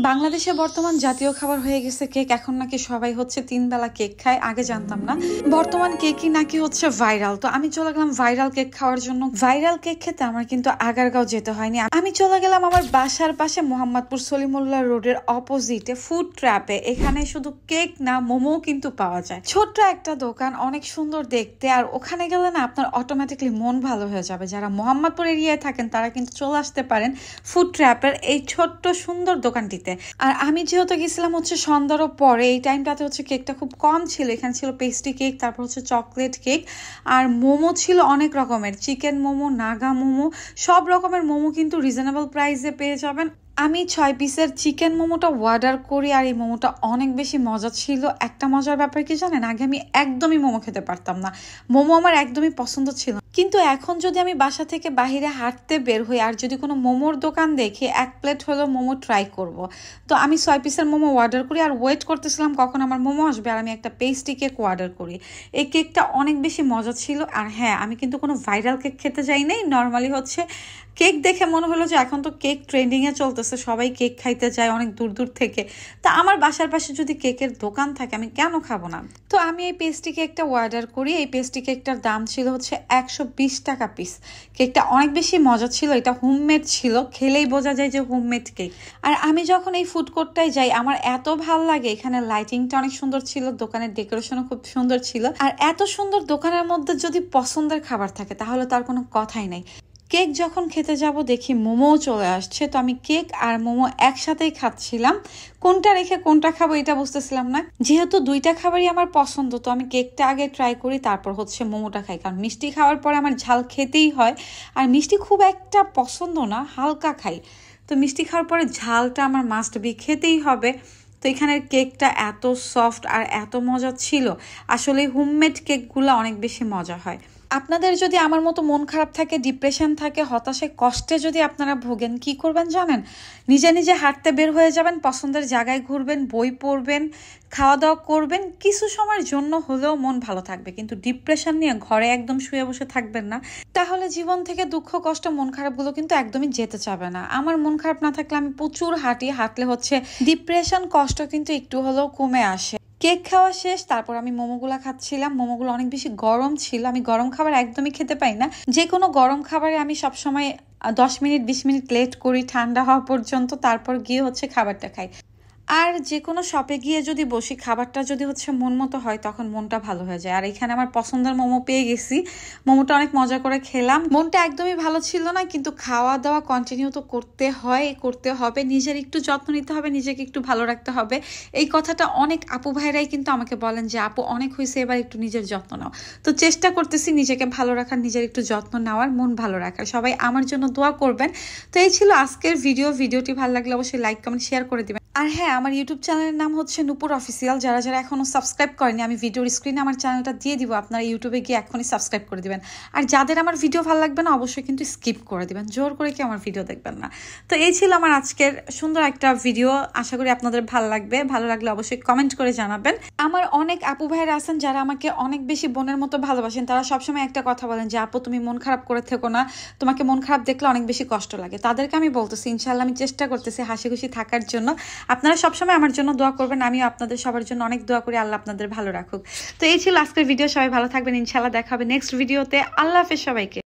বাংলাদেশে বর্তমান জাতীয় খাবার হয়ে গেছে কেক। এখন নাকি সবাই হচ্ছে 3 বেলা কেক খায়, আগে জানতাম না। বর্তমান কেকই নাকি হচ্ছে ভাইরাল। তো আমি চলে গেলাম ভাইরাল কেক খাওয়ার জন্য। ভাইরাল কেক খেতে আমার কিন্তু আগারগাঁও যেতে হয়নি। আমি চলে গেলাম আমার বাসার পাশে মোহাম্মদপুর সলিমুল্লাহ রোডের অপোজিটে ফুড ট্র্যাপে। এখানে শুধু কেক না, মোমো কিন্তু পাওয়া যায়। ছোট্ট একটা দোকান, অনেক সুন্দর দেখতে। আর ওখানে গেলে না আপনার অটোমেটিকলি মন ভালো হয়ে যাবে। যারা মোহাম্মদপুর এরিয়ায় থাকেন তারা কিন্তু চলে আসতে পারেন ফুড ট্র্যাপের এই ছোট্ট সুন্দর দোকানটিতে। আর আমি যেহেতু গেছিলাম হচ্ছে সন্ধ্যারও পরে, এই টাইমটাতে হচ্ছে কেকটা খুব কম ছিল। এখানে ছিল পেস্ট্রি কেক, তারপর হচ্ছে চকলেট কেক, আর মোমো ছিল অনেক রকমের, চিকেন মোমো, নাগা মোমো, সব রকমের মোমো কিন্তু রিজনেবল প্রাইসে পেয়ে যাবেন। আমি 6 পিসের চিকেন মোমোটা অর্ডার করি, আর এই মোমোটা অনেক বেশি মজা ছিল। একটা মজার ব্যাপার কি জানেন, আগে আমি একদমই মোমো খেতে পারতাম না, মোমো আমার একদমই পছন্দ ছিল। কিন্তু এখন যদি আমি বাসা থেকে বাহিরে হাঁটতে বের হই আর যদি কোনো মোমোর দোকান দেখি, 1 প্লেট হলো মোমো ট্রাই করব। তো আমি 6 পিসের মোমো অর্ডার করি, আর ওয়েট করতেছিলাম কখন আমার মোমো আসবে, আর আমি একটা পেস্ট্রি কেক অর্ডার করি। এই কেকটা অনেক বেশি মজা ছিল। আর হ্যাঁ, আমি কিন্তু কোনো ভাইরাল কেক খেতে যাই নাই, নর্মালি হচ্ছে কেক দেখে মনে হলো যে এখন তো কেক ট্রেন্ডিংয়ে চলতেছে, সবাই কেক খাইতে যায় অনেক দূর দূর থেকে। তা আমার বাসার পাশে যদি কেকের দোকান থাকে আমি কেন খাবো না। তো আমি এই পেস্ট্রি কেকটা অর্ডার করি। এই পেস্ট্রি কেকটার দাম ছিল হচ্ছে 120 টাকা পিস। কেকটা অনেক বেশি মজা ছিল, এটা হোমমেড ছিল, খেলেই বোঝা যায় যে হোমমেড কেক। আর আমি যখন এই ফুড কোর্টটায় যাই আমার এত ভালো লাগে, এখানে লাইটিংটা অনেক সুন্দর ছিল, দোকানের ডেকোরেশনও খুব সুন্দর ছিল। আর এত সুন্দর দোকানের মধ্যে যদি পছন্দের খাবার থাকে তাহলে তার কোনো কথাই নাই। কেক যখন খেতে যাব দেখি মোমোও চলে আসছে। তো আমি কেক আর মোমো একসাথেই খাচ্ছিলাম, কোনটা রেখে কোনটা খাবো এটা বুঝতেছিলাম না। যেহেতু দুইটা খাবারই আমার পছন্দ, তো আমি কেকটা আগে ট্রাই করি, তারপর হচ্ছে মোমোটা খাই। কারণ মিষ্টি খাওয়ার পরে আমার ঝাল খেতেই হয়, আর মিষ্টি খুব একটা পছন্দ না, হালকা খাই। তো মিষ্টি খাওয়ার পরে ঝালটা আমার মাস্ট বি খেতেই হবে। তো এখানের কেকটা এত সফট আর এত মজা ছিল। আসলে হোমমেড কেকগুলো অনেক বেশি মজা হয়। আপনাদের যদি আমার মতো মন খারাপ থাকে, ডিপ্রেশন থাকে, হতাশায়, কষ্টে যদি আপনারা ভোগেন, কি করবেন জানেন? নিজে নিজে হাঁটতে বের হয়ে যাবেন, পছন্দের জায়গায় ঘুরবেন, বই পড়বেন, খাওয়া দাওয়া করবেন, কিছু সময়ের জন্য হলেও মন ভালো থাকবে। কিন্তু ডিপ্রেশন নিয়ে ঘরে একদম শুয়ে বসে থাকবেন না, তাহলে জীবন থেকে দুঃখ, কষ্ট, মন খারাপগুলো কিন্তু একদমই যেতে চাবে না। আমার মন খারাপ না থাকলে আমি প্রচুর হাঁটি, হাঁটলে হচ্ছে ডিপ্রেশন, কষ্ট কিন্তু একটু হলেও কমে আসে। কেক খাওয়া শেষ, তারপর আমি মোমোগুলা খাচ্ছিলাম। মোমোগুলো অনেক বেশি গরম ছিল, আমি গরম খাবার একদমই খেতে পাই না। যে কোনো গরম খাবারে আমি সবসময় 10 মিনিট 20 মিনিট লেট করি ঠান্ডা হওয়া পর্যন্ত, তারপর গিয়ে হচ্ছে খাবারটা খাই। আর যে কোনো শপে গিয়ে যদি বসি, খাবারটা যদি হচ্ছে মন মতো হয় তখন মনটা ভালো হয়ে যায়। আর এখানে আমার পছন্দের মোমো পেয়ে গেছি, মোমোটা অনেক মজা করে খেলাম। মনটা একদমই ভালো ছিল না, কিন্তু খাওয়া দাওয়া কন্টিনিউ তো করতে হয়, করতে হবে। নিজের একটু যত্ন নিতে হবে, নিজেকে একটু ভালো রাখতে হবে। এই কথাটা অনেক আপু ভাইরাই কিন্তু আমাকে বলেন যে আপু অনেক হয়েছে, এবার একটু নিজের যত্ন নাও। তো চেষ্টা করতেছি নিজেকে ভালো রাখার, নিজের একটু যত্ন নেওয়ার, মন ভালো রাখার। সবাই আমার জন্য দোয়া করবেন। তো এই ছিল আজকের ভিডিওটি ভালো লাগলে অবশ্যই লাইক, কমেন্ট, শেয়ার করে দিবেন। আর হ্যাঁ, আমার ইউটিউব চ্যানেলের নাম হচ্ছে নূপুর অফিসিয়াল। যারা যারা এখনো সাবস্ক্রাইব করেনি, আমি ভিডিওর স্ক্রিনে আমার চ্যানেলটা দিয়ে দিব, আপনারা ইউটিউবে গিয়ে এখনই সাবস্ক্রাইব করে দিবেন। আর যাদের আমার ভিডিও ভালো লাগবে না অবশ্যই কিন্তু স্কিপ করে দিবেন, জোর করে কি আমার ভিডিও দেখবেন না। তো এই ছিল আমার আজকের সুন্দর একটা ভিডিও, আশা করি আপনাদের ভালো লাগবে। ভালো লাগলে অবশ্যই কমেন্ট করে জানাবেন। আমার অনেক আপু ভাইরা আছেন যারা আমাকে অনেক বেশি বোনের মতো ভালোবাসেন, তারা সবসময় একটা কথা বলেন যে আপু তুমি মন খারাপ করে থেকো না, তোমাকে মন খারাপ দেখলে অনেক বেশি কষ্ট লাগে। তাদেরকে আমি বলতেছি ইনশাল্লাহ আমি চেষ্টা করতেছি হাসি খুশি থাকার জন্য। আপনারা সবসময় আমার জন্য দোয়া করবেন, আমিও আপনাদের সবার জন্য অনেক দোয়া করি, আল্লাহ আপনাদের ভালো রাখুক। তো এই ছিল আজকের ভিডিও, সবাই ভালো থাকবেন, ইনশাল্লাহ দেখা হবে নেক্সট ভিডিওতে। আল্লাহ হাফেজ সবাইকে।